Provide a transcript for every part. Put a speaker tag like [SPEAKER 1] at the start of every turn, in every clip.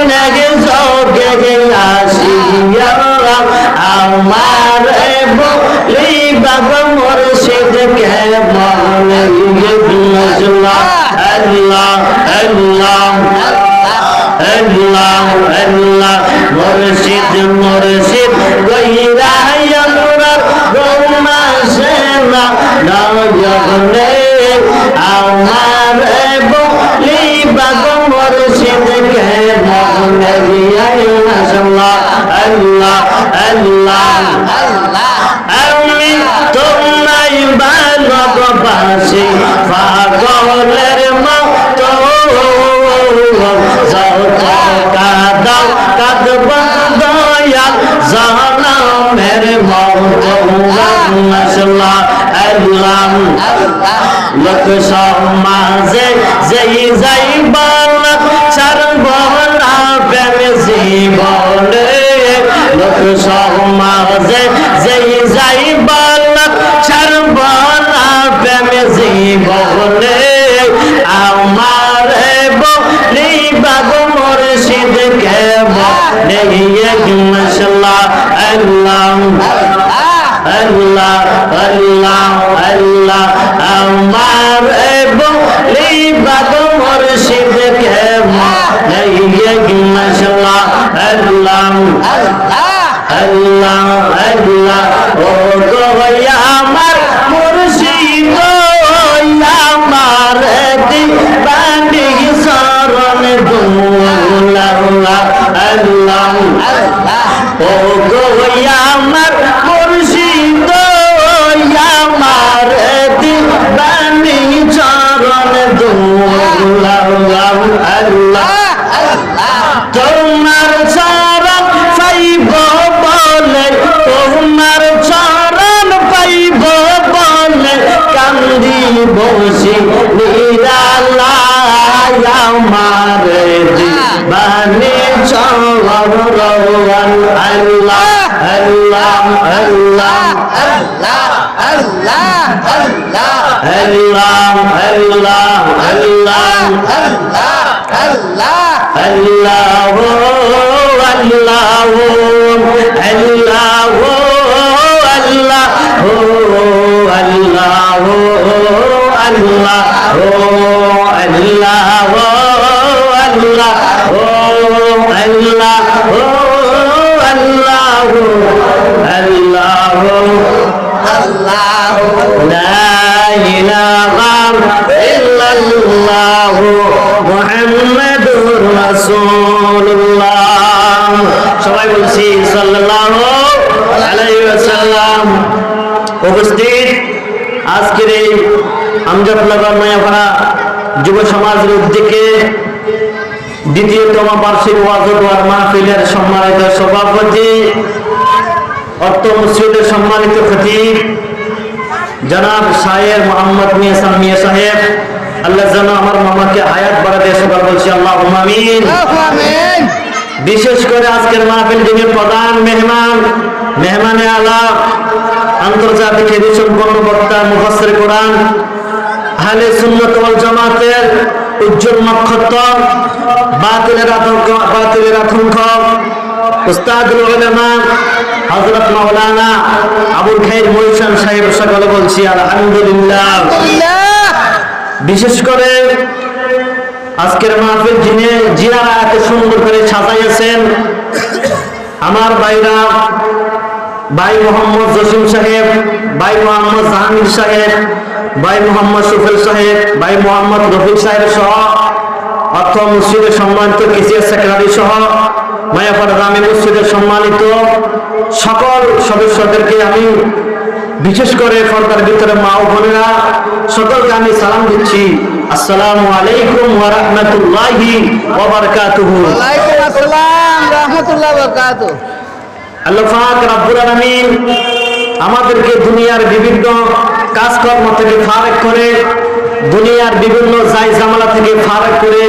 [SPEAKER 1] অনেক যোগে আসিয়া আমার বলি বাবা মুর্শিদ কেমন আল্লাহ আল্লাহ আল্লাহ আল্লাহ আল্লাহ মুর্শিদ মুর্শিদ গইরা আমরা গোমা সেনা নয়নে আমার বলি বাবা মুর্শিদ কেমন আল্লাহ আল্লাহ আল্লাহ আমি তোমায় ভালোবাসি পাগলের মতো কাদাও কাঁদব দয়াল জানামের মতো মাশাআল্লাহ আল্লাহ লোক সমাজে যেই যাই বল ছাড়ব না প্রেম জীবনে লোক সমাজে যেই যাই বল ছাড়ব না প্রেম জীবনে আমার বলি বাবু মুর্শিদ কেমন মাশাআল্লাহ আল্লাহ আল্লাহ আল্লাহ আল্লাহ আমার বলি বাবু মুর্শিদ কেমন মাশাআল্লাহ আল্লাহ আল্লাহ আল্লাহ ও গো আমার মুর্শিদ আমার দিবানি শরণ দুলাল্লাহ আল্লাহ ও গো আমার মুর্শিদ আমার দিবানি শরণ দুলাল্লাহ আল্লাহ তোমার শরণ পাইব বলে তোমার শরণ পাইব বলে কান্দি বসি নিরালায় আমার দিবানি শরণ আল্লাহ আল্লাহ আল্লাহ আল্লাহ আল্লাহ আল্লাহ আল্লাহ আল্লাহ আল্লাহ আল্লাহ আল্লাহ সবাই বলছি সাল্লাল্লাহু আলাইহি ওয়াসাল্লাম। উপস্থিত আজকের এই আমজাদনগর নয়াপাড়া যুব সমাজের উদ্যোগে দ্বিতীয়তম বার্ষিক ওয়াজ ও দোয়ার মাহফিলের সম্মানিত সভাপতি অর্থ মসজিদের সম্মানিত খতিব জনাব শায়ের মোহাম্মদ মিয়া মিয়া সাহেব, আল্লাহ যেন আমার মামাকে হায়াত বাড়া দিয়ে সবার বলছি আল্লাহুম্মা আমিন। বিশেষ করে আজকের মাহফিল যিনি প্রধান মেহমানে আলা আন্তর্জাতিক খ্যাতি সম্পন্ন বক্তা মুফাসসির কোরআন আহলে সুন্নাত ওয়াল জামাতের উজ্জ্বল নক্ষত্র বাতিলের আতঙ্ক উস্তাদুল উলামা হযরত মাওলানা আবুল খাইর মুহসিন সাহেব সকলে বলছি আলহামদুলিল্লাহ। বিশেষ করে আজকের মাহফিল যিনারা এত সুন্দর করে সাজাইয়েছেন আমার ভাইরা, ভাই মোহাম্মদ জসিম সাহেব, ভাই মোহাম্মদ জাহাঙ্গীর সাহেব, ভাই মোহাম্মদ সুফেল সাহেব, ভাই মোহাম্মদ রফিক সাহেব সহ অর্থ মসজিদের সম্মানিত কেসিয়ার সেক্রেটারি সহ মায়াপাড়া জামে মসজিদের সম্মানিত সকল সদস্যদেরকে আমি বিশেষ করে পর্দার ভিতরে মা ও বোনেরা সকলকে আমি সালাম দিচ্ছি। আসসালামু আলাইকুম ওয়া রাহমাতুল্লাহি ওয়া বারাকাতুহু। ওয়া আলাইকুম আসসালাম ওয়া রাহমাতুল্লাহি ওয়া বারাকাতুহু। আল্লাহ পাক রব্বুল আলামিন আমাদেরকে দুনিয়ার বিভিন্ন কাজকর্ম থেকে ফারেক করে, দুনিয়ার বিভিন্ন জায় জামালা থেকে ফারেক করে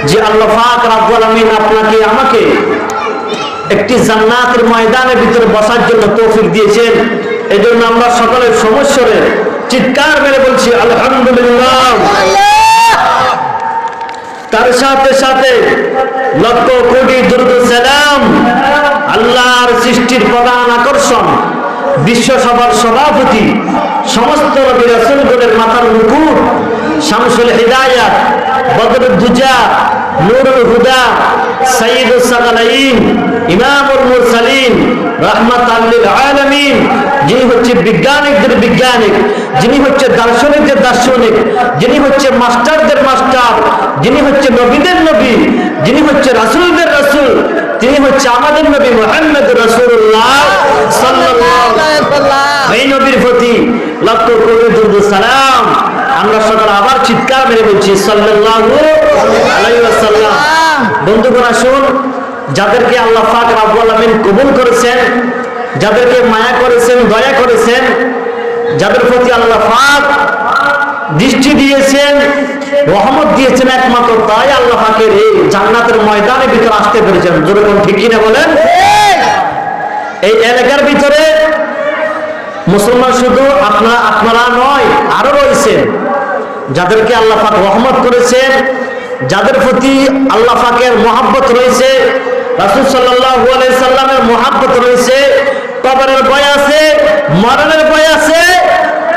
[SPEAKER 1] যে আল্লাহ পাক রব্বুল আলামিন আপনাকে আমাকে একটি জান্নাতের ময়দানের ভিতরে বসার জন্য তৌফিক দিয়েছেন। এজন্য আমরা সকলের সমস্যারে চিৎকার মেরে বলছি আলহামদুলিল্লাহ। তার সাথে সাথে লক্ষ কোটি দুরূদ সালাম আল্লাহর সৃষ্টির প্রধান আকর্ষণ, বিশ্ব সভার সভাপতি, সমস্ত নবী রাসূলগণের মাথার মুকুট, শামসুল হিদায়াত, বদরুদ দুজা, নূরুল হুদা, সাইয়্যিদুস সাকালাইন, ইমামুল মুরসালিন, রাহমাতাল লিল আলামিন, যিনি হচ্ছে বিজ্ঞানিকদের বিজ্ঞানিক, যিনি হচ্ছে দার্শনিকদের দার্শনিক, যিনি হচ্ছে মাস্টারদের মাস্টার, যিনি হচ্ছে নবীদের নবী, যিনি হচ্ছে রাসূলদের রাসূল, তিনি হচ্ছে আমাদের নবী মুহাম্মদ রাসূলুল্লাহ সাল্লাল্লাহু আলাইহি ওয়াসাল্লাম। এই নবীর প্রতি লক্ষ কোটি দুরূদ সালাম। আমরা সকালে আবার চিৎকার মেরে বলছি সাল্লাল্লাহু আলাইহি ওয়াসাল্লাম। বন্ধুগণ, আসুন, যাদেরকে আল্লাহ পাক রব্বুল আলামিন কবুল করেছেন, যাদেরকে মায়া করেছেন, দয়া করেছেন, যাদের প্রতি আল্লাহ পাক দৃষ্টি দিয়েছেন, রহমত দিয়েছেন, একমাত্র তাই আল্লাহ পাকের এই জান্নাতের ময়দানের ভিতরে আসতে পেরেছেন। জোরে কোন ঠিক কিনা বলেন? এই এলাকার ভিতরে মুসলমান শুধু আপনারা নয়, আরো রয়েছেন যাদেরকে আল্লাহ পাক রহমত করেছেন, যাদের প্রতি আল্লাহ পাকের মহব্বত রয়েছে, রাসূল সাল্লাল্লাহু আলাইহি সাল্লামের মহব্বত রয়েছে। কবরের ভয় আছে, মরণের ভয় আছে,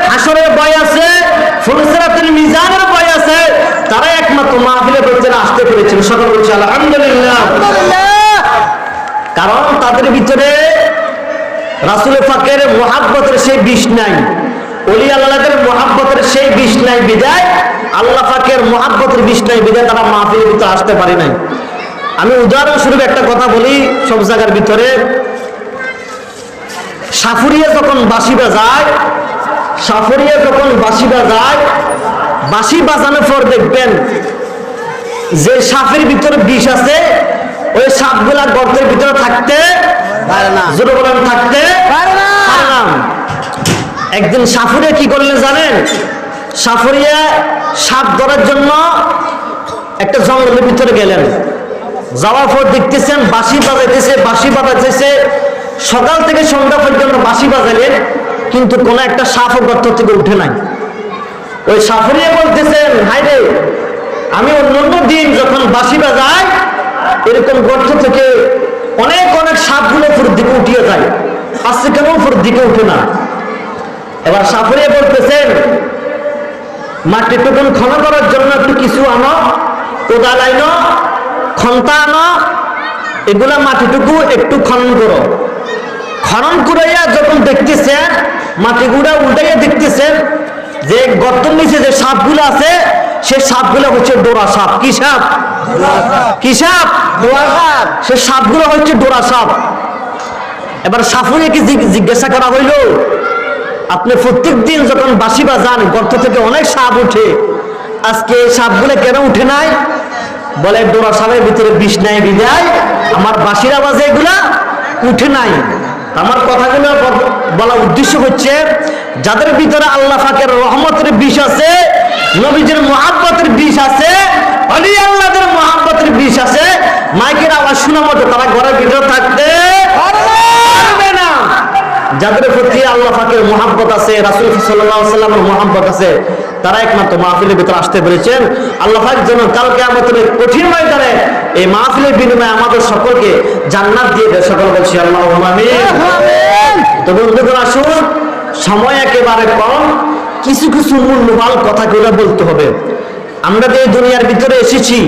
[SPEAKER 1] হাসরের ভয় আছে, ফুলসিরাতুল মিজানের ভয় আছে। তারা একমাত্র মাহফিলে বলছেন আসতে পেরেছেন। সকল বলছে আলহামদুলিল্লাহ। কারণ তাদের ভিতরে রাসূল পাকের মহব্বতের সেই বিষ নাই, ওলি আল্লাহদের মহব্বতের সেই বিষ নাই বিদায়, আল্লাহ পাকের মহব্বতের বিষ নাই বিদায় তারা মাহফিলের ভিতরে আসতে পারে নাই। আমি উদাহরণস্বরূপ একটা কথা বলি, সব জায়গার ভিতরে সাফরিয়া যখন বাঁশি বাজায়, বাঁশি বাজানোর পর দেখবেন যে সাপের ভিতরে বিষ আছে, ওই সাপগুলা গর্তের ভিতরে থাকতে পারে না। জোরে বলেন, থাকতে পারে না। একদিন সাফরিয়া কি করলেন জানেন? সাফরিয়া সাপ ধরার জন্য একটা জঙ্গলের ভিতরে গেলেন। যাওয়ার পর দেখতেছেন বাঁশি বাজাইতেছে, সকাল থেকে সন্ধ্যা পর্যন্ত বাঁশি বাজালেন, কিন্তু কোন একটা সাপও গর্ত থেকে উঠে নাই। ওই সাফরিয়া বলতেছেন, হায়রে, আমি অন্য দিন যখন বাঁশি বাজাই এরকম গর্ত থেকে অনেক সাপগুলো উপরের দিকে উঠিয়ে যায়, আজকে কেন উপরের দিকে উঠে না? এবার সাফরিয়া বলতেছেন, মাটিটুকুন খনন করার জন্য একটু কিছু আনো, কোদাল আনো, খন্তা আনো, এগুলা মাটিটুকু একটু খনন করো। খনন করাইয়া যখন দেখতেছেন, মাটিগুলা উল্টাইয়া দেখতেছেন যে গর্তের নিচে যে সাপগুলো আছে, সে সাপগুলো হচ্ছে ডোরা সাপ। কি সাপ? কি সাপ? ডোরা সাপ। সে সাপগুলো হচ্ছে ডোরা সাপ। এবার সাফরিয়াকে জিজ্ঞাসা করা হইল, আপনি প্রত্যেক দিন যখন বাঁশি বাজান গর্ত থেকে অনেক সাপ উঠে, আজকে এই সাপগুলো কেন উঠে নাই? বলে, ডোরা সাপের ভিতরে বিষ নাই বিদায় আমার বাঁশির আওয়াজে এগুলা উঠে নাই। আমার কথাগুলো বলা উদ্দেশ্য হচ্ছে, যাদের ভিতরে আল্লাহ পাকের রহমতের বিষ আছে, নবীজির মহব্বতের বিষ আছে, ওলি আল্লাহদের মহব্বতের বিষ আছে, মাইকের আওয়াজ শোনা মতো তারা ঘরের ভিতরে থাকতে পারবে না। যাদের প্রতি আল্লাহ পাকের মহব্বত আছে, রাসূল সাল্লাল্লাহু আলাইহি ওয়াসাল্লামের মহব্বত আছে, তারা একমাত্র মাহফিলের ভিতরে আসতে পেরেছেন। আল্লাহ পাক যেন কাল কিয়ামতের কঠিন ময়দানে এই মাহফিলের বিনিময়ে আমাদের সকলকে জান্নাত দিয়ে দেয়। সকল বলছি আল্লাহুম্মা আমিন। তো বন্ধুগণ, আসুন, সময় একেবারে কম, কিছু মূল্যবান কথাগুলো বলতে হবে। আমরা যে দুনিয়ার ভিতরে এসেছি,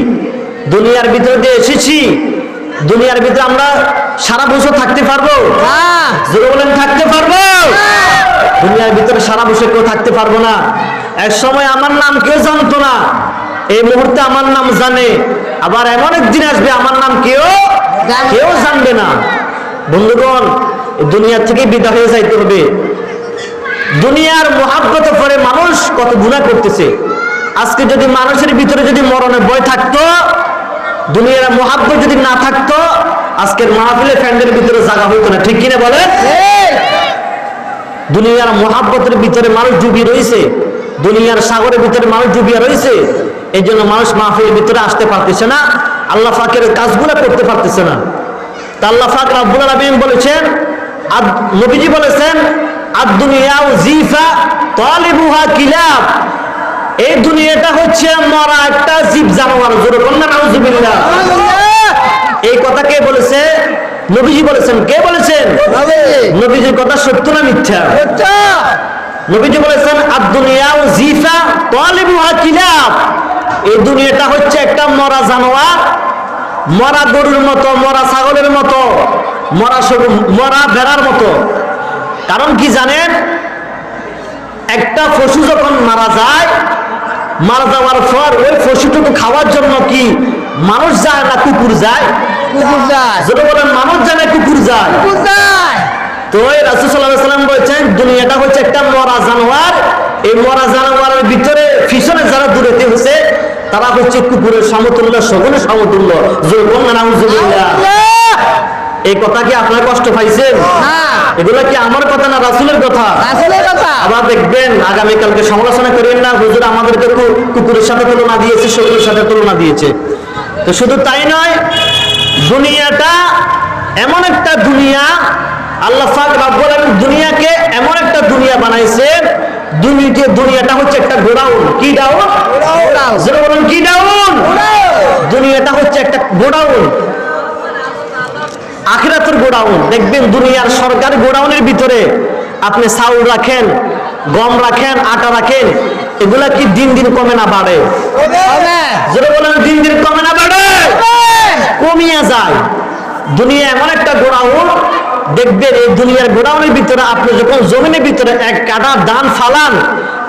[SPEAKER 1] দুনিয়ার ভিতরে আমরা সারা বছর থাকতে পারবো? জোরে বলেন, থাকতে পারবো? দুনিয়ার ভিতরে সারা বছর কেউ থাকতে পারবো না। এক সময় আমার নাম কেউ জানতো না, এই মুহূর্তে আমার নাম জানে। আবার এমন একদিন আসবে আমার নাম কেউ জানবে না। বন্ধুগণ, দুনিয়া থেকে বিদায় হয়ে যাইতে হবে। দুনিয়ার মহাব্বতে পরে মানুষ কত গুনাহ করতেছে। আজকে যদি মানুষের ভিতরে যদি মরণের ভয় থাকতো, দুনিয়ার মহাব্বত যদি না থাকতো, আজকের মাহফিলে ফ্যান্ডের ভিতরে জায়গা হইতো না। ঠিক কিনা বলেন? দুনিয়ার মহাব্বতের ভিতরে মানুষ ডুবিয়ে রয়েছে, দুনিয়ার সাগরের ভিতরে মানুষ ডুবিয়ে রয়েছে। এই জন্য মানুষ মাহফিলের ভিতরে আসতে পারতেছে না, আল্লাহ পাকের কাজগুলো করতে পারতেছে না। তা আল্লাহ পাক রব্বুল আলামিন বলেছেন, নবীজি বলেছেন, আদ-দুনিয়া জিফা তালিবুহা কিলাব। এই দুনিয়াটা হচ্ছে মরা একটা জীব জানোয়ার, জোরে বলুন নাউজুবিল্লাহ। এই কথা কে বলেছে? নবীজি বলেছেন। কে বলেছেন? নবীজির কথা সত্য না মিথ্যা? নবীজি বলেছেন আদ-দুনিয়া জিফা তালিবুহা কিলাব। এই দুনিয়াটা হচ্ছে একটা মরা জানোয়ার, মরা গরুর মতো, মরা ছাগলের মতো, মরা ভেড়ার মতো। কারণ কি জানেন? একটা পশু যখন মারা যায়, মারা যাওয়ার পর ওই পশুটুকু খাওয়ার জন্য কি মানুষ যায় না কুকুর যায়? কুকুর যায়। যেটা বলেন মানুষ যায় না কুকুর যায়? কুকুর যায়। তো রাসূল সাল্লাল্লাহু আলাইহি ওয়াসাল্লাম বলেছেন দুনিয়াটা হচ্ছে একটা মরা জানোয়ার। এই মরা জানোয়ারের ভিতরে পিছনে যারা দূরেতে হচ্ছে তারা হচ্ছে কুকুরের সমতুল্য, শগুনের সমতুল্য। জোরে বলুন নাউজুবিল্লাহ। এই কথা কি আপনারা কষ্ট পাইছেন? এগুলা কি আমার কথা না রাসূলের কথা? রাসূলের কথা। আবার দেখবেন আগামীকালকে সমালোচনা করেন না হুজুর আমাদেরকে কুকুরের সাথে তুলনা দিয়েছে, শগুনের সাথে তুলনা দিয়েছে। তো শুধু তাই নয়, দুনিয়াটা এমন একটা দুনিয়া, আল্লাহ পাক রব্বুল আলামিন দুনিয়াকে এমন একটা দুনিয়া বানাইছেন, দুনিয়াটা হচ্ছে একটা গোডাউন। কি ডাউন? গোডাউন। যেটা বলেন কি ডাউন? দুনিয়াটা হচ্ছে একটা গোডাউন, আখিরাতের গোডাউন। দেখবেন দুনিয়ার সরকারি গোডাউনের ভিতরে আপনি চাউল রাখেন, গম রাখেন, আটা রাখেন, এগুলা কি দিন দিন কমে না বাড়ে? যেটা বলেন দিন দিন কমে না বাড়ে? কমিয়া যায়। দুনিয়া এমন একটা গোডাউন, দেখবেন এই দুনিয়ার গোডাউনের ভিতরে আপনি যখন জমিনের ভিতরে এক কাটা ধান ফালান,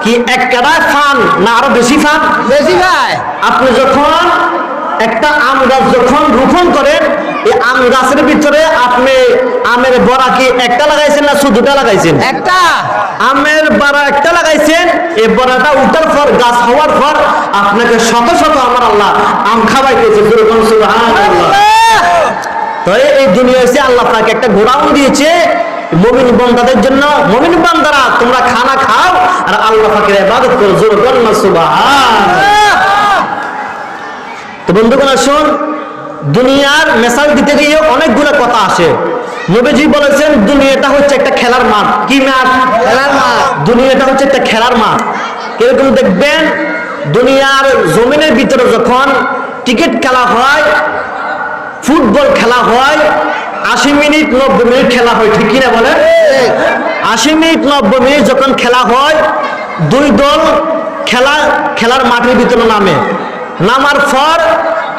[SPEAKER 1] কি এক কাটা ফান না আরো বেশি ফান? বেশি ভাই। আপনি যখন একটা আম গাছ যখন রোপণ করেন, এই আম গাছের ভিতরে আপনি আমের বড়া কি একটা লাগাইছেন না শুধুটা লাগাইছেন? একটা। আমের বড়া একটা লাগাইছেন, এই বড়াটা উঠার পর গাছ হওয়ার পর আপনাকে শত শত আমার আল্লাহ আম খাওয়াইতেছে। সুবহানাল্লাহ। তো এই দুনিয়া হচ্ছে আল্লাহ পাক একটা গোডাউন দিয়েছে মুমিন বান্দাদের জন্য। মুমিন বান্দারা তোমরা খানা খাও আর আল্লাহ পাকের ইবাদত করো। জোরে বলুন সুবহানাল্লাহ। তো বন্ধুগণ আসুন, দুনিয়ার মেসাল দিতে গিয়ে অনেকগুলো কথা আসে। নবীজি বলেছেন দুনিয়াটা হচ্ছে একটা খেলার মাঠ। কি মাঠ? খেলার মাঠ। দুনিয়াটা হচ্ছে একটা খেলার মাঠ। কিরকম দেখবেন দুনিয়ার জমিনের ভিতরে যখন ক্রিকেট খেলা হয়, ফুটবল খেলা হয়, 80 মিনিট 90 মিনিট খেলা হয়, ঠিক কিনা বলেন? 80 মিনিট 90 মিনিট যখন খেলা হয়, দুই দল খেলার মাঠের ভিতরে নামার পর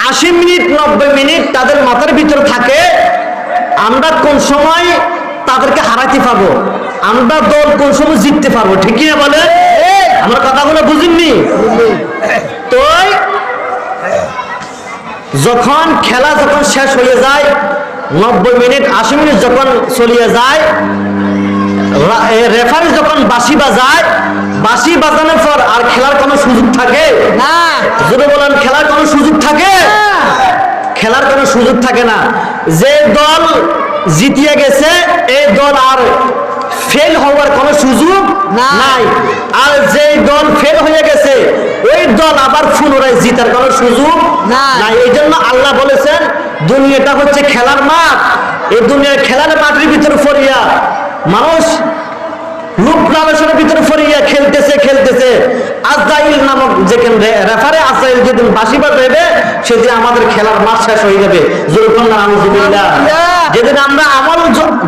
[SPEAKER 1] 80 মিনিট 90 মিনিট তাদের মাথার ভিতরে থাকে আমরা কোন সময় তাদেরকে হারাতে পারবো, আমরা দল কোন সময় জিততে পারবো, ঠিক কিনা বলেন? আমার কথাগুলো বুঝেননি তো? যখন খেলা শেষ হয়ে যায়, 90 মিনিট 80 মিনিট যখন চলিয়ে যায়, রেফারি যখন বাঁশি বাজায়, বাঁশি বাজানোর পর আর খেলার কোনো সুযোগ থাকে না? যদি বলেন খেলার কোনো সুযোগ থাকে? খেলার কোনো সুযোগ থাকে না। যে দল জিতিয়ে গেছে এই দল আর ফেল হওয়ার কোনো সুযোগ নাই, আর যে দল ফেল হয়ে গেছে ওই দল আবার পুনরায় জিতার কোনো সুযোগ নাই। এই জন্য আল্লাহ বলেছেন দুনিয়াটা হচ্ছে খেলার মাঠ। এই দুনিয়ার খেলার মাঠের ভিতরে পড়িয়া মানুষ রূপ লালসের ভিতরে পড়িয়া খেলতেছে। আজরাইল নামক যেখানে রেফারে আজরাইল যেদিন বাঁশি বাজাবে সেদিন আমাদের খেলার মাঠ শেষ হয়ে যাবে। যেদিন আমরা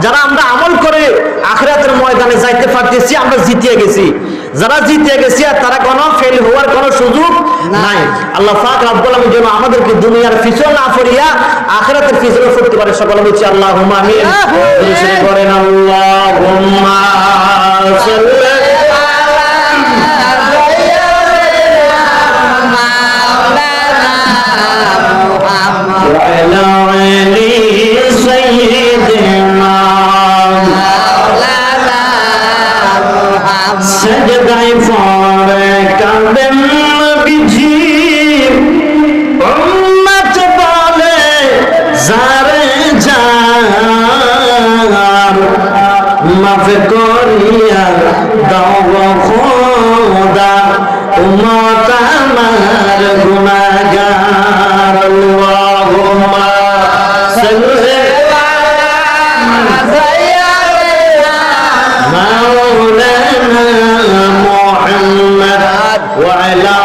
[SPEAKER 1] যারা আমল করে আখিরাতের ময়দানে যাইতে পারতেছি, আমরা জিতিয়ে গেছি। যারা জিতিয়ে গেছি আর তারা কোনো ফেল হওয়ার কোনো সুযোগ নাই। আল্লাহ পাক রব্বুল আলামিন যেন আমাদেরকে দুনিয়ার পিছনে না পড়িয়া আখিরাতের পিছনে পড়তে পারে। সকলে বলছি আল্লাহুম্মা আমিন। বলেন আল্লাহুম্মা সাল্লি মাফ করিয়া দাও খোদা উম্মত আমার গুনাহগার। আল্লাহুম্মা সাল্লি আলা সাইয়্যিদিনা মাওলানা মুহাম্মদ ওয়া আলা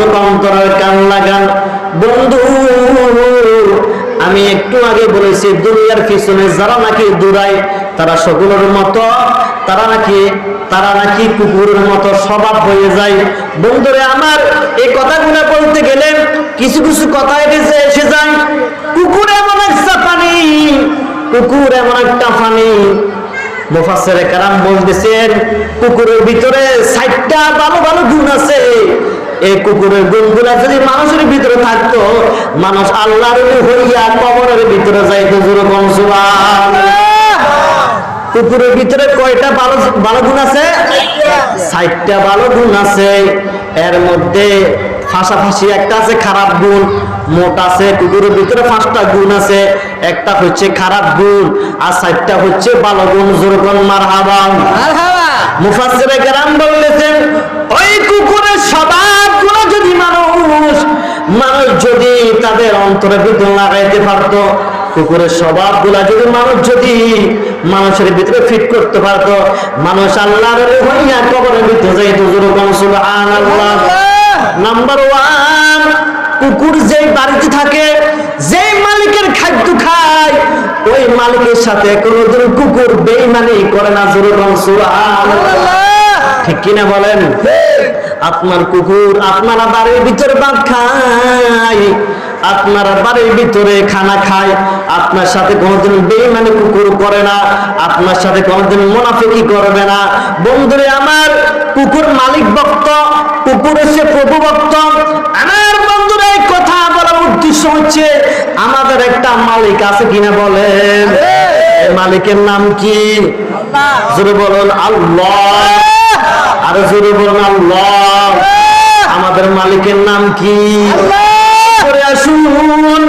[SPEAKER 1] যুবক অন্তরের কান লাগান। বন্ধু, আমি একটু আগে বলেছি দুনিয়ার পিছনে যারা নাকি দৌড়ায় তারা সকলের মতো তারা নাকি কুকুরের মতো স্বভাব হয়ে যায়। বন্ধুরে আমার, এই কথাগুলো বলতে গেলে কিছু কিছু কথা এসে যায়। কুকুর এমন একটা প্রাণী, কুকুর এমন একটা প্রাণী, মুফাসসিরে কেরাম বলতেছেন কুকুরের ভিতরে 60টা ভালো ভালো গুণ আছে। এই কুকুরের গুণগুলা যদি মানুষের ভিতরে থাকতো, মানুষ আল্লাহর ওলি হইয়া কবরের ভিতরে যাইতো। যেরকম সুবহানাল্লাহ। কুকুরের ভিতরে কয়টা ভালো ভালো গুণ আছে? 60টা ভালো গুণ আছে। এর মধ্যে ফাঁসাফাঁসি একটা আছে খারাপ গুণ, মোট আছে কুকুরের ভিতরে 5টা গুণ আছে। একটা হচ্ছে খারাপ গুণ আর 4টা হচ্ছে ভালো গুণ। যেরকম মারহাবা। মুফাসসিরে কেরাম বলেছেন ওই কুকুরের স্বভাবগুলো যদি মানুষ যদি তাদের অন্তরের ভিতরে লাগাইতে পারতো, কুকুরের স্বভাবগুলা যদি মানুষের ভিতরে ফিট করতে পারতো, মানুষ আল্লাহর ওলি হইয়া কবরের ভিতরে যাইতো। যেরকম সুবহানাল্লাহ। নাম্বার 1, কুকুর যেই বাড়িতে থাকে, যেই মালিকের খাদ্য খায়, ওই মালিকের সাথে কোনোদিন কুকুর বেঈমানি করে না। যেরকম সুবহানাল্লাহ। ঠিক কিনা বলেন? আপনার কুকুর আপনারা বাড়ির ভিতরে ভাত খায়, আপনারা বাড়ির ভিতরে খানা খায়, আপনার সাথে কোনোদিন বেঈমানি কুকুর করে না, আপনার সাথে কোনোদিন মুনাফিকি করবে না। বন্ধুরে আমার, কুকুর মালিক ভক্ত, কুকুর হচ্ছে প্রভু ভক্ত। আমার বন্ধুরা, এই কথা বলার উদ্দেশ্য হচ্ছে আমাদের একটা মালিক আছে কিনা বলেন? মালিকের নাম কি? জোরে বলুন আল্লাহ। আরো জোরে বলুন আল্লাহ। আমাদের মালিকের নাম কি? করে আসুন।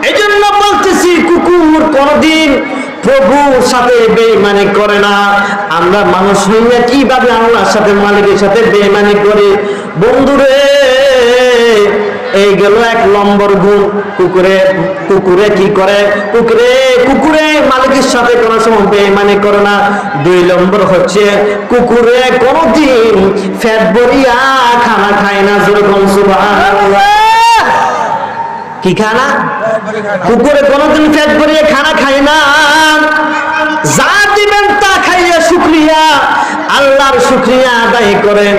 [SPEAKER 1] এই জন্য বলতেছি কুকুর কোনদিন প্রভুর সাথে বেঈমানি করে না। আমরা মানুষ হইয়া কিভাবে আল্লাহর সাথে মালিকের সাথে বেঈমানি করি? বন্ধুরে, এই গেল 1 নম্বর গুণ। কুকুরে কি করে? কুকুরে মালিকের সাথে কোনো সময় বেঈমানি করে না। 2 নম্বর হচ্ছে কুকুরে কোনদিন পেট ভরিয়া খানা খায় না। যেরকম সুবহানাল্লাহ। কি খানা? কুকুরে কোনদিন পেট ভরিয়ে খানা খায় না। যা দিবেন তা খাইয়া শুকরিয়া, আল্লাহর শুকরিয়া আদায় করেন।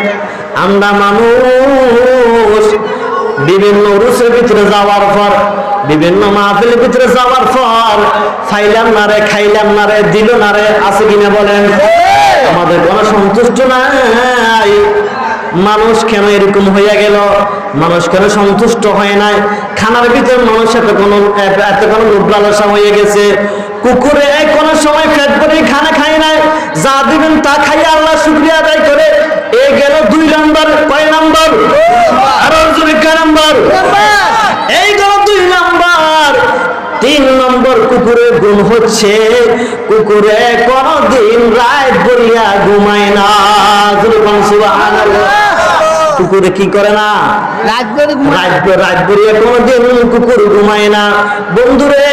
[SPEAKER 1] আমরা মানুষ বিভিন্ন উরুসের ভিতরে যাওয়ার পর, বিভিন্ন মাহফিলের ভিতরে যাওয়ার পর খাইলাম না রে, খাইলাম না রে, দিল না রে, আছে কিনা বলেন? আমাদের কোনো সন্তুষ্ট নাই। মানুষ কেন এরকম হইয়া গেল? মানুষ কেন সন্তুষ্ট হয় নাই? খানার ভিতরে মানুষ এত কোনো লোভ লালসা হয়ে গেছে। কুকুরে কোনো সময় পেট ভরে খানা খায় নাই, যা দিবেন তা খাইয়া আল্লাহ শুকরিয়া আদায় করে। এই গেল 2 নম্বর। কয় নম্বর? আরো জোরে কয় নম্বর? এই গেল 2 নম্বর। 3 নম্বর কুকুরের গুণ হচ্ছে কুকুরে কোনদিন রাত ভরিয়া ঘুমায় না। সুবহানাল্লাহ। কুকুরে কি করে না? রাত ভরিয়া কোনদিন কুকুর ঘুমায় না। বন্ধুরে,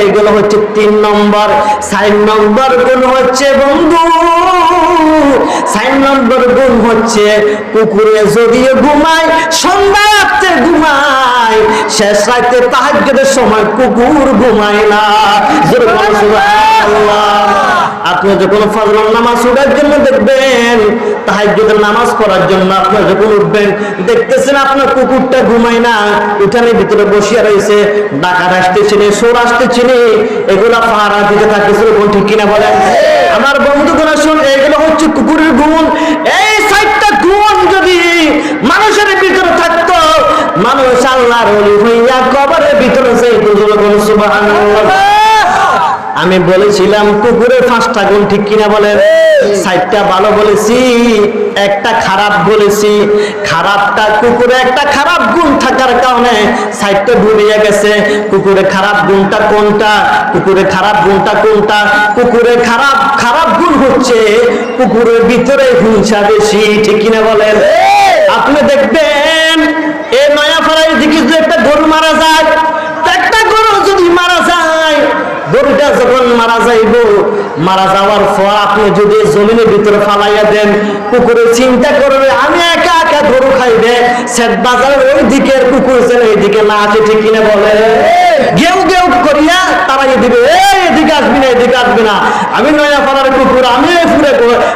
[SPEAKER 1] এগুলো হচ্ছে 3 নম্বর। 4 নম্বর গুণ হচ্ছে বন্ধু, 4 নম্বর গুণ হচ্ছে কুকুরে যদিও ঘুমায়, সন্ধ্যা রাত্রে ঘুমায়, শেষ রাতে তাহাজ্জুদের সময় কুকুর ঘুমায় না। আপনি যখন ফজরের নামাজ পড়ার জন্য দেখবেন, তাহাজ্জুদের নামাজ পড়ার জন্য আপনি যখন উঠবেন, দেখতেছেন আপনার কুকুরটা ঘুমায় না, উঠানের ভিতরে বসিয়া রয়েছে, ডাকাত আসতেছে, চোর আসতেছে, এগুলা পাহারা দিতে থাকতেছে। ঠিক কিনা বলেন? আমার বন্ধুগণ, শুন, এগুলো হচ্ছে কুকুরের গুণ। এই 4টা গুণ যদি মানুষের ভিতরে থাকতো, মানুষ আল্লাহর ওলি হইয়া কবরের ভিতরে যাইতো। সুবহানাল্লাহ। আমি বলেছিলাম কুকুরের 5টা গুণ। ঠিক কিনা বলেন? 4টা ভালো বলেছি, একটা খারাপ বলেছি। কুকুরে একটা খারাপ গুণ থাকার কারণে 4টা ভুলিয়ে গেছে। কুকুরের খারাপ গুণটা কোনটা? কুকুরের খারাপ গুণ হচ্ছে কুকুরের ভিতরে হিংসা বেশি। ঠিক কিনা বলেন? আপনি দেখবেন এই মায়াপাড়ায় দিকে যদি একটা গরু মারা যায়, একটা গরু যদি মারা যায়, গরুটা যখন মারা যাওয়ার পর আপনি যদি জমিনের ভিতরে ফালাইয়া দেন, কুকুরে চিন্তা করবে আমি একা একা গরু খাইবে, সেট বাজারের ওই দিকের কুকুর যেন এইদিকে না আসে, ঠিক কিনা বলে? গেউ গেউ করিয়া তারাই দিবে, এদিকে আসবি না, এদিকে আসবি না, আমি নয়া পাড়ার কুকুর, আমি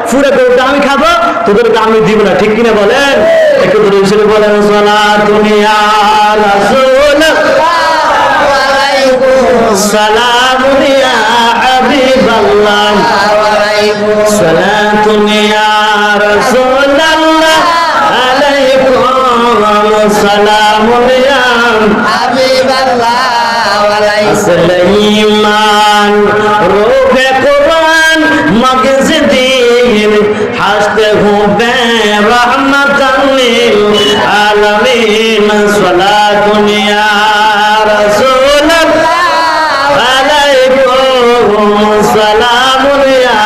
[SPEAKER 1] ফুরে গরুটা আমি খাবো, তোদেরকে আমি দিব না, ঠিক কিনা বলেন? একটু দূরে হিসেবে বলেন সালাতুনি আলা রাসূলিল্লাহ সালামুন ইয়া হাবিবাল্লাহ সালাতুনি ইয়া রাসূলুল্লাহ আলাইকুম সালামুন ইয়া হাবিবাল্লাহ আসল ঈমান রূহে কুরআন মগজ দিন হাসতে হুবে রহমাতান লিল আলামিন সালাতুন ইয়া রাসূলুল্লাহ আলাইকুম সালামুন ইয়া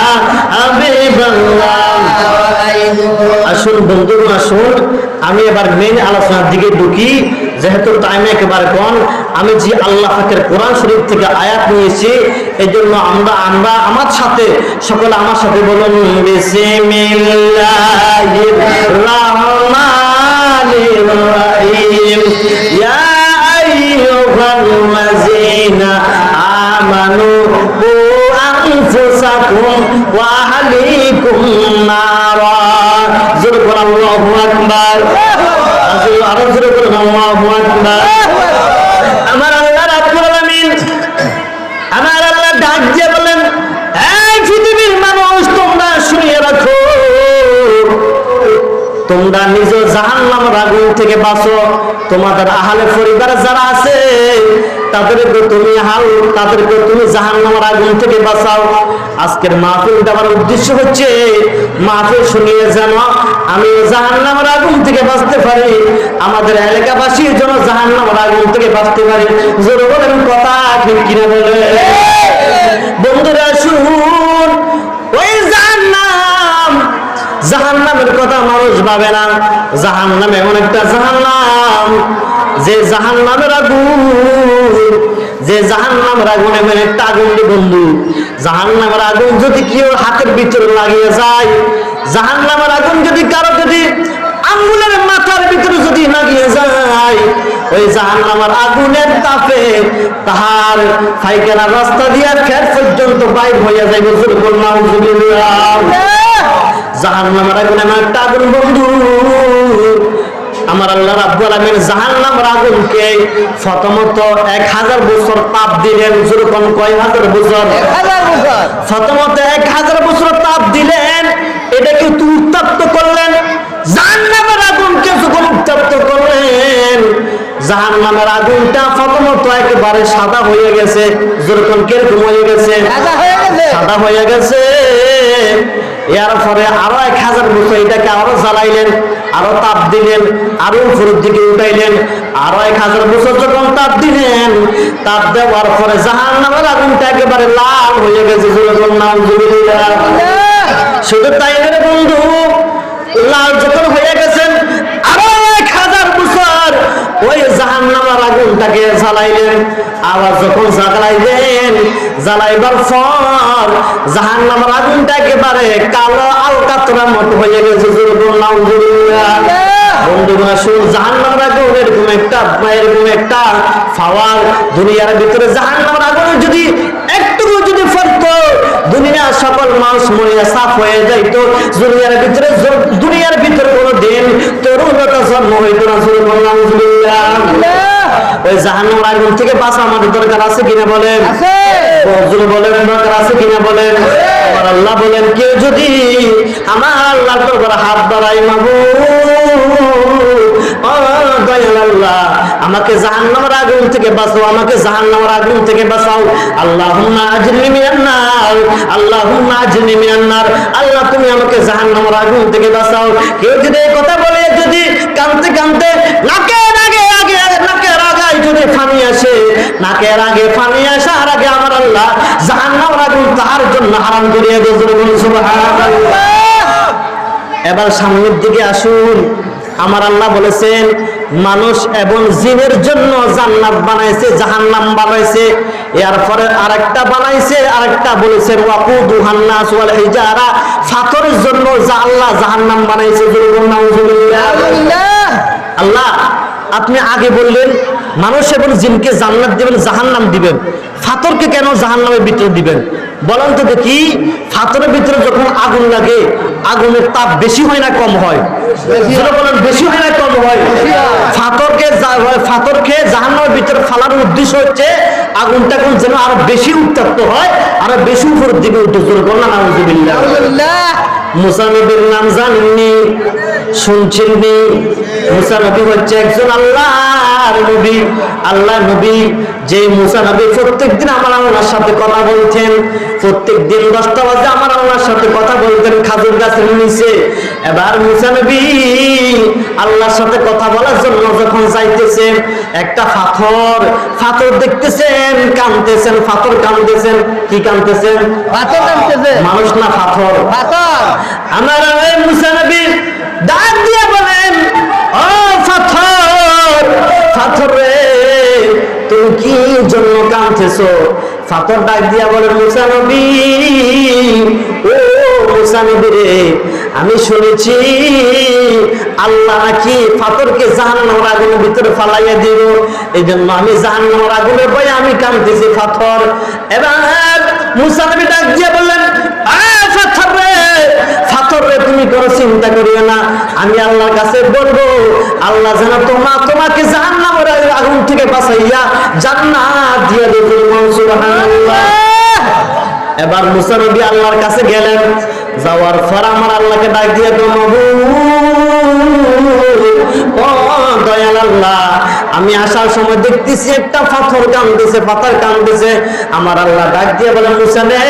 [SPEAKER 1] হাবিবাল্লাহ। আসুন বন্ধুগণ, আসুন আমি এবার মেন আলোচনার দিকে ঢুকি, যেহেতু টাইম একেবারে কম। আমি যে আল্লাহ পাকের কোরআন শরীফ থেকে আয়াত নিয়েছি, এই জন্য আমরা আমার সাথে সকলে আমার সাথে বলুন বিসমিল্লাহির রহমানির রহিম। ইয়া আইয়ুহাল্লাযীনা আমানু কু আনফুসাকুম ওয়া আহলিকুম নারা। জোরে বলুন আল্লাহু আকবার। আরো জোরে বলুন আল্লাহু আকবার। আমার আল্লাহ রাব্বুল আলামিন, আমার আল্লাহ ডাক দিয়ে বলেন, এই পৃথিবীর মানুষ তোমরা শুনিয়ে রাখো, তোমরা নিজ জাহান্নামের আগুন থেকে বাঁচো, তোমাদের আহলে পরিবার যারা আছে তাদেরকে তুমি জাহান্নামের আগুন থেকে বাঁচাও। আজকের মাহফিল দেওয়ার উদ্দেশ্য হচ্ছে মাহফিল শুনিয়ে যেন আমি জাহান্নামের আগুন থেকে বাঁচতে পারি, আমাদের এলাকাবাসী যেন জাহান্নামের আগুন থেকে বাঁচতে পারি। জোরে বলেন কথা ঠিক কিনা বলে? বন্ধুরা শুনুন, ওই জাহান্নামের কথা মানুষ ভাবে না। জাহান্নাম এমন একটা জাহান্নাম, যে জাহান্নামের আগুন, যে জাহান্নামের আগুন এমন একটা আগুন বন্ধু, জাহান্নামের আগুন যদি কেউ হাতের ভিতরে লাগিয়ে যায়, জাহান্নামের আগুন যদি কারো যদি আঙ্গুলের মাথার ভিতরে যদি লাগিয়ে যায়, ওই জাহান্নামের আগুনের তাপে তাহার পায়খানার রাস্তা দিয়ে খেত পর্যন্ত বাইর হয়ে যায়। জাহান্নামের আগুন এমন একটা আগুন বন্ধু, আমার আল্লাহ রাব্বুল আলামিন জাহান্নামের আগুনকে প্রথমত 1000 বছর তাপ দিলেন। যেরকম কয় হাজার বছর? 1000 বছর। প্রথমত 1000 বছর তাপ দিলেন, এটাকে উত্তপ্ত করলেন। জাহান্নামের আগুনকে যখন উত্তপ্ত করলেন, জাহান্নামের আগুনটা প্রথমত একেবারে সাদা হয়ে গেছে। যেরকম কিরকম হয়ে গেছে? সাদা হয়ে গেছে। এরপরে আরো 1000 বছর এটাকে আরো জ্বালাইলেন, আরো তাপ দিলেন, আরো উপরের দিকে উঠাইলেন, আরো 1000 বছর যখন তাপ দিলেন, তাপ দেওয়ার পরে জাহান্নামের আগুনটা একেবারে লাল হয়ে গেছে। শুধু তাই নয় বন্ধু, লাল যখন হয়ে গেছেন, আরো 1000 বছর ওই জাহান্নামের আগুনটাকে জ্বালাইলেন। আবার যখন জ্বালাইলেন, জ্বালাইবার পর জাহান্নামের আগুনটা একেবারে কালো আলকাতরার মতো হয়ে গেছে। বন্ধুগণ আসুন, জাহান্নামের আগুন এরকম একটা পাওয়ার দুনিয়ার ভিতরে। জাহান্নামের আগুন যদি একটুকু যদি পড়তো, দুনিয়ার সকল মানুষ মরিয়া সাফ হয়ে যাইতো। দুনিয়ার ভিতরে কোনো দিন তরুণতা জন্ম হইতো না। ওই জাহান্নামের আগুন থেকে বাঁচা আমাদের দরকার আছে কিনা বলেন? বলেন দরকার আছে কিনা বলেন? আমার আল্লাহ বলেন, কেউ যদি আমার আল্লাহর দরবারে হাত বাড়াই, আমাকে জাহান্নামের আগুন থেকে বাঁচাও, আমাকে জাহান্নামের আগুন থেকে বাঁচাও। আল্লাহুম্মা আজরিনি মিনান নার, আল্লাহুম্মা আজরিনি মিনান নার। আল্লাহ তুমি আমাকে জাহান্নামের আগুন থেকে বাঁচাও। কেউ যদি এই কথা বলে, যদি কাঁদতে কাঁদতে নাকের আগে যদি পানি আসে, নাকের আগে পানি আসার আগে আমার আল্লাহ জাহান্নামের আগুন তার জন্য হারাম করিয়ে দিয়েছেন। সুবহানাল্লাহ। এবার সামনের দিকে আসুন, আমার আল্লাহ বলেছেন মানুষ এবং জিনের জন্য জান্নাত বানাইছে, জাহান্নাম বানাইছে। এরপরে আরেকটা বানাইছে, আরেকটা বলেছেন ওয়াকুদুহান নাস ওয়াল হিজারা, পাথরের জন্য আল্লাহ জাহান্নাম বানাইছে। আল্লাহ আপনি আগে বললেন মানুষ এবং জিনকে জান্নাত দিবেন জাহান্নাম দিবেন, ফাতরকে কেন জাহান্নামের ভিতরে দিবেন? বলেন তো দেখি, ফাতরের ভিতরে যখন আগুন লাগে আগুনের তাপ বেশি হয় না কম হয়? বলেন বেশি হয় না কম হয়? ফাতরকে জাহান্নামের ভিতরে ফালার উদ্দেশ্য হচ্ছে আগুনটা কোন যেন আরো বেশি উত্তপ্ত হয়, আরো বেশি উপরের দিকে উঠে করলাম। নাউযুবিল্লাহ। মুসা নবীর নাম জানেননি, শুনছেননি? মুসা নবী হচ্ছে একজন আল্লাহর নবী। আল্লাহ নবী যে মুসা নবী প্রত্যেকদিন আমার আল্লাহর সাথে কথা বলতেন, প্রত্যেকদিন 10টা বাজে আমার আল্লাহর সাথে কথা বলতেন খাজুর গাছের নিচে। এবার মুসা নবী আল্লাহর সাথে কথা বলার জন্য যখন যাইতেছে, একটা ফাতর দেখতেছেন, কাঁদতেছেন, ফাতর কাঁদতেছেন। কি কাঁদতেছেন? ফাতর কাঁদতেছে, মানুষ না ফাতর। আমার মুসা নবী ডাক দিয়ে বলেন, ও ফাতর রে, তুমি কি জন্য কাঁদতেছো? ফাতর ডাক দিয়া বলেন, মুসা নবী, ও মুসা নবী রে, আমি শুনেছি আল্লাহ নাকি ফাতরকে জাহান্নামের আগুনের ভিতরে ফালাইয়া দিব, এই জন্য আমি জাহান্নামের আগুনের ভয়ে আমি কাঁদতেছি ফাতর। এবার মুসা নবী ডাক দিয়া বললেন, ফাতর রে, তুমি কোনো চিন্তা করিও না, আমি আল্লাহর কাছে বলবো আল্লাহ যেন তোমাকে জাহান্নামের আগুন থেকে বাঁচাইয়া জান্নাত দিয়ে দেবে। সুবহানাল্লাহ। এবার মুসা নবী আল্লাহর কাছে গেলেন, যাওয়ার পর আমার আল্লাহকে ডাক দিয়ে, ও দয়াল আল্লাহ, আমি আসার সময় দেখতেছি একটা পাথর কাঁদতেছে। আমার আল্লাহ ডাক দিয়ে বলে, মুসা রে,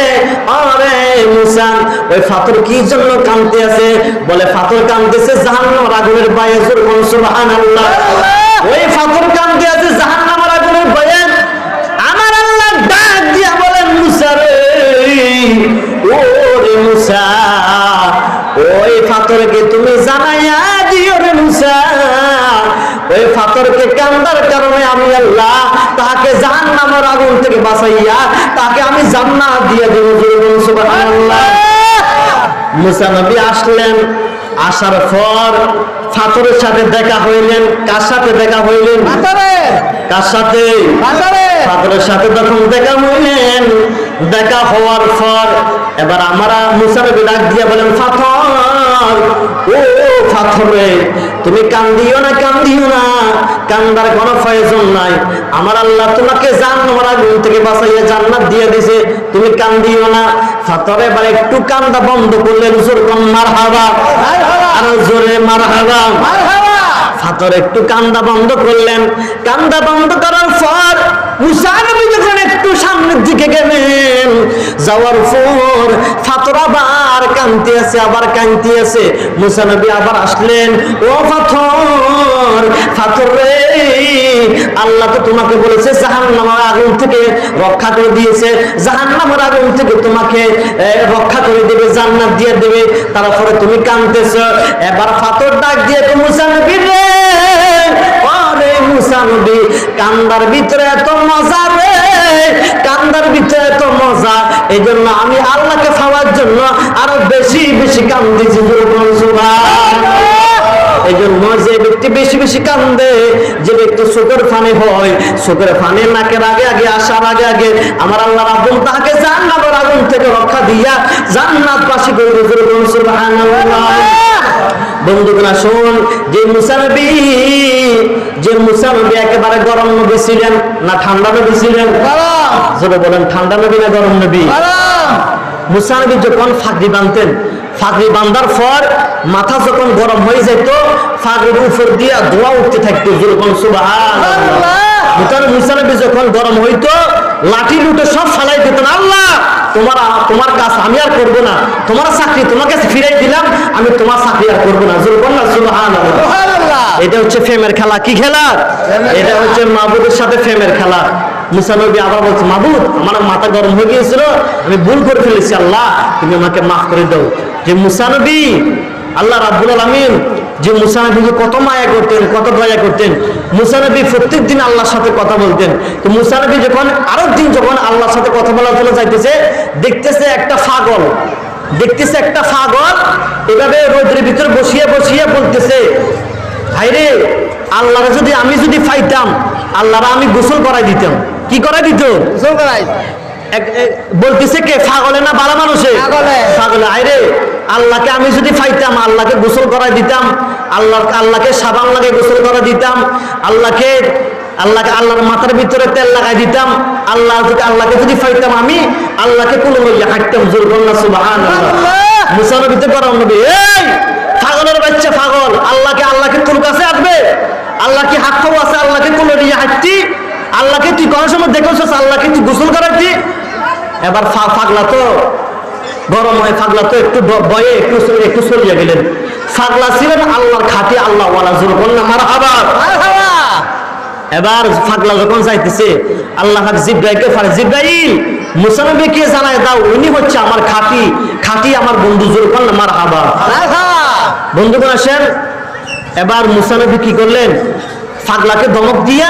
[SPEAKER 1] আরে মুসা, ওই পাথর কি জন্য কাঁদতে আছে? বলে পাথর কাঁদতেছে জাহান্নামের আগুনের ভয়ে। সুবহানাল্লাহ। ওই পাথর কাঁদতে আছে জাহান্নামের আগুনের ভয়ে। আমার আল্লাহ ডাক দিয়ে বলেন, মুসা রে, ও রে মুসা, ওই পাথরকে তুমি জানাইয়া দিও রে মুসা, ওই পাথরকে কান্দার কারণে আমি আল্লাহ তাকে জাহান্নামের আগুন থেকে বাঁচাইয়া তাকে আমি জান্নাত দিয়ে দেব। সুবহানাল্লাহ। মুসা নবী আসলেন, আসার পর পাথরের সাথে দেখা হইলেন। কার সাথে দেখা হইলেন? কার সাথে? পাথরের সাথে যখন দেখা হইলেন, দেখা হওয়ার পর এবার আমরা মুসা নবী ডাক দিয়ে বলেন, পাথর, ও পাথর রে, তুমি কান্দিও না, কান্দার কোনো প্রয়োজন নাই, আমার আল্লাহ তোমাকে জাহান্নামের আগুন থেকে বাঁচাইয়া জান্নাত দিয়ে দিয়েছে, তুমি কান্দিও না। পাথর এবার একটু কান্দা বন্ধ করলেন, জোরে মারহাবা, আর জোরে মারহাবা। পাথর একটু কান্দা বন্ধ করলেন। কান্দা বন্ধ করার পর মুসা নবী যখন একটু সামনের দিকে গেলেন, যাওয়ার পর পাথর আবার কাঁদতে আছে। মুসা নবী আবার আসলেন, ও পাথর রে, আল্লাহ তো তোমাকে বলেছে জাহান্নামের আগুন থেকে রক্ষা করে দিয়েছে, জাহান্নামের আগুন থেকে তোমাকে রক্ষা করে দেবে, জান্নাত দিয়ে দেবে, তারপরে তুমি কাঁদতেছো। এবার পাথর ডাক দিয়ে, মুসা নবী রে, মুসা নবী, কান্দার ভিতরে এত মজা রে, কান্দার ভিতরে এত মজা, এই জন্য আমি আল্লাহকে পাওয়ার জন্য আরো বেশি কান্দিছি। এই জন্য যে ব্যক্তি বেশি কান্দে, যে ব্যক্তি চোখের ফানি হয়, চোখের ফানি নাকের আগে আসার আগে আমার আল্লাহ রাব্বুল তাকে জান্নাতের আগুন থেকে রক্ষা দিয়া জান্নাতবাসী করে দিবেন। সুবহানাল্লাহ। বন্ধুগণ, শুন, যে মুসা নবী একেবারে গরম নবী ছিলেন না ঠান্ডা নবী ছিলেন? যদি বলেন ঠান্ডা নবী না গরম নবী? মুসা নবী যখন ফাগড়ি বাঁধতেন, ফাগড়ি বাঁধার পর মাথা যখন গরম হয়ে যেত, ফাগড়ির উপর দিয়ে ধোঁয়া উঠতে থাকতো। সুবহানাল্লাহ। মুসা নবী যখন গরম হইতো, লাঠি লুটে সব ফালাই দিতেন, আল্লাহ তোমার কাজ আমি আর করবো না, তোমার চাকরি তোমাকে ফিরাই দিলাম, আমি তোমার চাকরি আর করবো না। সুবহানাল্লাহ। এটা হচ্ছে প্রেমের খেলা। কি খেলা? এটা হচ্ছে মাবুদের সাথে প্রেমের খেলা। মুসা নবী আবার বলছে, মাবুদ, আমার মাথা গরম হয়ে গিয়েছিল, আমি ভুল করে ফেলেছি, আল্লাহ তুমি আমাকে মাফ করে দাও। যে মুসা নবী, আল্লাহ রাব্বুল আলামিন যে মুসা নবীকে কত মায়া করতেন, কত দয়া করতেন। মুসা নবী প্রত্যেকদিন আল্লাহর সাথে কথা বলতেন। তো মুসা নবী যখন আরেক দিন যখন আল্লাহর সাথে কথা বলার জন্য যাইতেছে, দেখতেছে একটা পাগল এভাবে রোদের ভিতরে বসিয়ে বলতেছে, ভাইরে, আল্লাহরে যদি আমি যদি পাইতাম, আল্লাহরে আমি গোসল করাই দিতাম। কি করাই দিত?
[SPEAKER 2] গোসল করাই।
[SPEAKER 1] বলতেছে কে? পাগলে না ভালো মানুষে? পাগলে। আইরে আল্লাহকে আমি যদি পাইতাম, আল্লাহকে গোসল করাই দিতাম, আল্লাহকে সাবান লাগে গোসল করা দিতাম, আল্লাহকে আল্লাহর মাথার ভিতরে তেল লাগাই দিতাম, আল্লাহকে যদি পাইতাম আমি আল্লাহকে কোন লইয়া হাঁটতাম। জোর করুন না সুবহানাল্লাহ। মুসা নবীতে করার নবী, এই পাগলের বাচ্চা পাগল, আল্লাহকে তোর কাছে আসবে? আল্লাহ কি হাত পাও আছে আল্লাহকে কোন লইয়া হাঁটতি? আল্লাহকে তুই কোন সময় দেখেছিস আল্লাহকে তুই গোসল করাইতি? এবার পাগলা তো গরম হয়, পাগলা তো একটু ভয়ে একটু চলিয়া গেলেন। পাগলা ছিলেন আল্লাহর খাঁটি আল্লাহ ওয়ালা। জোর করুন না মারহাবা। এবার পাগলা যখন যাইতেছে, আল্লাহ জিব্রাইলকে ফারে, জিব্রাইল মুসা নবীকে জানায় দাও, উনি হচ্ছে আমার খাঁটি আমার বন্ধু। জোর করুন না মারহাবা। বন্ধুগণ আসেন, এবার মুসা নবী কি করলেন? পাগলাকে ধমক দিয়া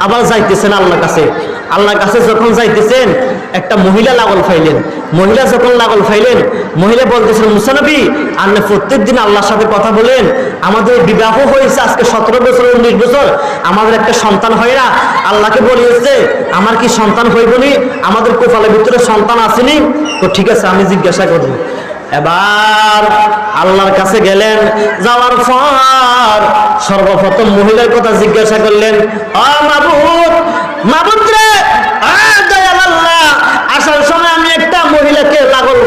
[SPEAKER 1] আবার যাইতেছেন আল্লাহর কাছে। আল্লাহর কাছে যখন যাইতেছেন, একটা মহিলা লাগল ফাইলেন। মহিলা যখন লাগল ফাইলেন, মহিলা বলতেছেন, মুসা নবী আপনি প্রত্যেক দিন আল্লাহর সাথে কথা বলেন, আমাদের বিবাহ হয়েছে আজকে 17 বছর 19 বছর, আমাদের একটা সন্তান হয় না। আল্লাহকে বলিয়েছে আমার কি সন্তান হইবনি? আমাদের কপালের ভিতরে সন্তান আসেনি? তো ঠিক আছে, আমি জিজ্ঞাসা করব। এবার আল্লাহর কাছে গেলেন, যাওয়ার পর সর্বপ্রথম মহিলার কথা জিজ্ঞাসা করলেন, ও মাবুদ রে, দয়াল আল্লাহ, আসার সময় আমি একটা মহিলাকে লাগল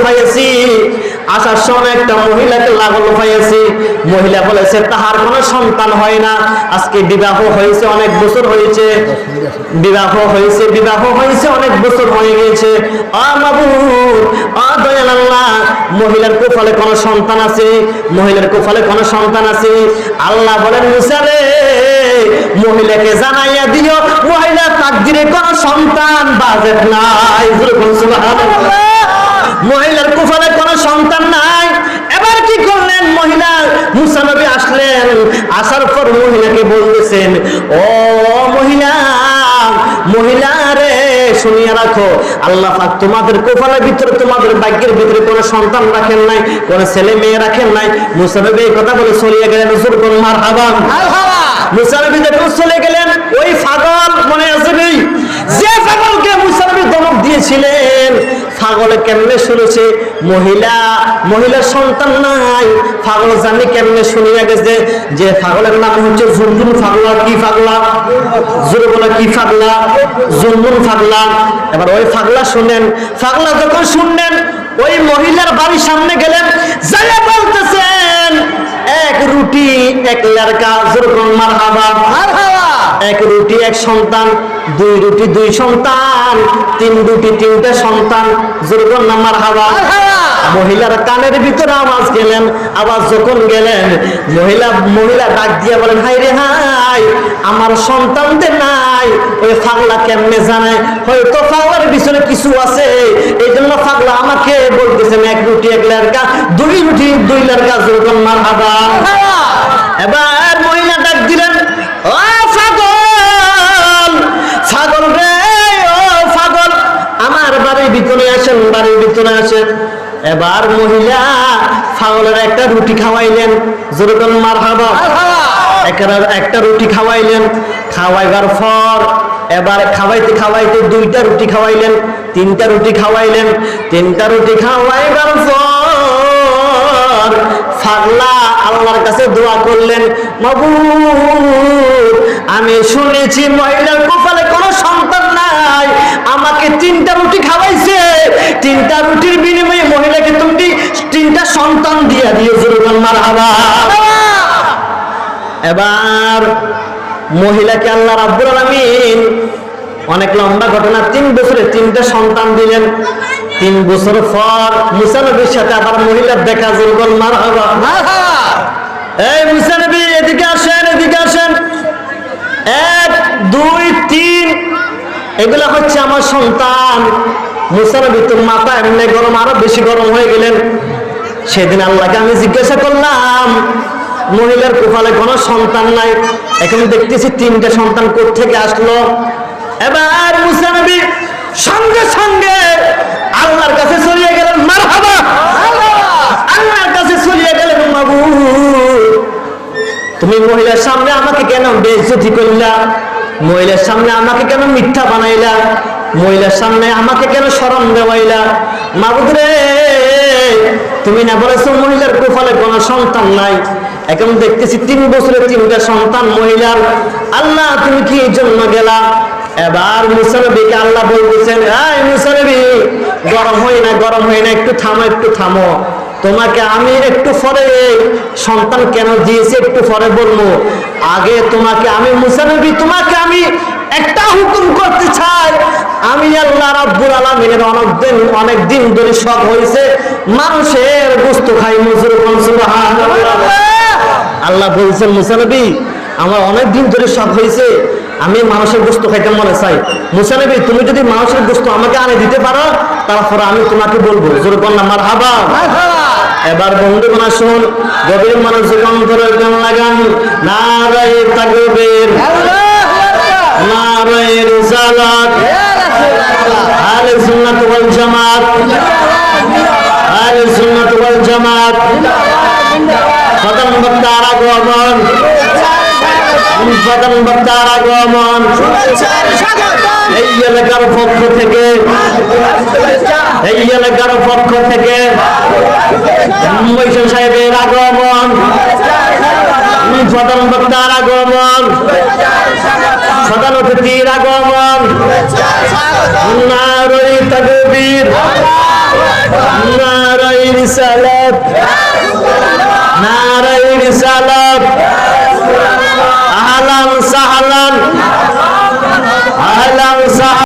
[SPEAKER 1] পাইছি, মহিলা বলেছে তাহার কোনো সন্তান হয় না, আজকে বিবাহ হয়েছে অনেক বছর হয়েছে, বিবাহ হয়েছে অনেক বছর হয়ে গিয়েছে। দয়াল আল্লাহ, মহিলার কোফালে কোনো সন্তান আছে? মহিলার কোফালে কোনো সন্তান আছে? আল্লাহ বলেন, মুসা রে, মহিলাকে জানাইয়া দিও মহিলার তাকদিরে কোনো সন্তান বাজেট নাই। সুবহানাল্লাহ। মহিলার কোফালে কোনো সন্তান নাই। এবার কি করলেন? মুসা নবী আসলেন, আসার পর মহিলাকে বলতেছেন, ও মহিলা রে, শুনিয়া রাখো, আল্লাহ পাক তোমাদের কপালের ভিতরে, তোমাদের ভাগ্যের ভিতরে কোনো সন্তান রাখেন নাই, কোনো ছেলে মেয়ে রাখেন নাই। মুসা নবী এই কথা বলে চলিয়া গেলেন। হুজুর কোন মারহাবা। মুসা নবী যখন চলে গেলেন, ওই পাগল মনে আছে নেই? যে পাগলকে মুসা নবী ধমক দিয়েছিলেন, পাগলে কেমনে শুনেছে মহিলার সন্তান নাই, পাগল জানি কেমনে শুনিয়া গেছে যে পাগলের নাম হচ্ছে জুনজুন পাগলা। কি পাগলা? জোরে বলে কি পাগলা? জুনজুন পাগলা। এবার ওই পাগলা শুনেন, পাগলা যখন শুনলেন, ওই মহিলার বাড়ির সামনে গেলেন, যারা বলতেছেন এক রুটি এক লড়কা। জোরে বলুন মারহাবা। এক রুটি এক সন্তান, দুই রুটি দুই সন্তান, তিন রুটি তিনটা সন্তান। জোরে বলুন না মারহাবা। মহিলার কানের ভিতরে আওয়াজ গেলেন, আওয়াজ যখন গেলেন, মহিলা ডাক দিয়া বলেন, হাই রে হাই, আমার সন্তানদের নাই। ওই পাগলা কেমনে জানায়? হয়তো পাগলার পিছনে কিছু আছে, এই জন্য পাগলা আমাকে বলতেছেন এক রুটি এক লড়কা, দুই রুটি দুই লড়কা। জোরে বলুন মারহাবা। এবার মহিলা ডাক দিলেন, ও পাগল রে, ও পাগল, আমার বাড়ির ভিতরে আসেন, বাড়ির ভিতরে আসেন। এবার মহিলা পাগলের একটা রুটি খাওয়াইলেন। জোরে বলুন মারহাবা। একটা রুটি খাওয়াইলেন। খাওয়াইবার পর এবার খাওয়াইতে খাওয়াইতে দুইটা রুটি খাওয়াইলেন, তিনটা রুটি খাওয়াইলেন। তিনটা রুটি খাওয়াইবার পর পাগলা আল্লাহর কাছে দোয়া করলেন, মাবুদ, আমি শুনেছি মহিলার কপালে কোনো সন্তান নাই, আমাকে তিনটা রুটি খাওয়াইছে, তিনটা রুটির বিনিময়ে মহিলাকে তুমি তিনটা সন্তান দিয়া দিও। জোরে বলুন মারহাবা। এবার মহিলাকে আল্লাহ রাব্বুল আলামিন অনেক লম্বা ঘটনা, 3 বছরে 3টা সন্তান দিলেন। 3 বছর পর মুসা নবীর সাথে আবার মহিলার দেখা। জোরে বলুন মারহাবা। এই মুসা নবী এদিকে আসেন, এদিকে আসেন। 1 2 3 এগুলা হচ্ছে আমার সন্তান। মুসা নবী তোর মাথা এমনি গরম, আরো বেশি গরম হয়ে গেলেন। সেদিন আল্লাহকে আমি জিজ্ঞাসা করলাম, মহিলার কপালে কোনো সন্তান নাই, এখন দেখতেছি 3টা সন্তান কোত্থেকে আসলো। এবার মুসা নবী সঙ্গে সঙ্গে আল্লাহর কাছে চলিয়ে গেলেন। মারহাবা। আল্লাহর কাছে চলিয়ে গেলেন, মাবুদ তুমি মহিলার সামনে আমাকে কেন বেইজ্জতি করলা? মহিলার সামনে আমাকে কেন মিথ্যা বানাইলা? মহিলার সামনে আমাকে কেন শরম দেওয়াইলা? মাবুদ রে, তুমি না বলেছো মহিলার কপালে কোনো সন্তান নাই, এখন দেখতেছি 3 বছরে 3টা সন্তান মহিলার। আল্লাহ তুমি কি জন্য গেলা? এবার মুসা নবীকে আল্লাহ বলতেছেন, এই মুসা নবী, গরম হয় না, একটু থামো। তোমাকে আমি একটু পরে সন্তান কেন দিয়েছি একটু পরে বলবো। আগে তোমাকে আমি মুসা নবী, তোমাকে আমি একটা হুকুম করতে চাই। আমি আল্লাহ রাব্বুল আলামিনের অনেক দিন ধরে শখ হয়েছে মানুষের গোশত খাই। মজুর সুবহানাল্লাহ। আল্লাহ বলছেন, মুসা নবী, আমার অনেক দিন ধরে শখ হয়েছে, আমি মানুষের গোশত খাইতে মনে চাই। মুসা নবী, তুমি যদি মানুষের গোশত আমাকে আনে দিতে পারো, তারপর আমি তোমাকে বলবো। জোরে বললাম মারহাবা। এবার বন্ধুগণ আসুন, গভীর মনোযোগ অন্তরে গান লাগান। নারায়ে তাকবীর, নারায়ে রিসালাত, আহলে সুন্নাত ওয়াল জামাত, আহলে সুন্নাত ওয়াল জামাত। প্রথম বক্তার আগমন, এই এলাকার পক্ষ থেকে মৈশন সাহেবের আগমন, প্রধান বক্তার আগমন, প্রধান অতিথির আগমন। নারায়ে তাকবীর, নারায়ে রিসালাত, নারায়ে রিসালাত। আহলান সাহলান, আহলান সাহলান।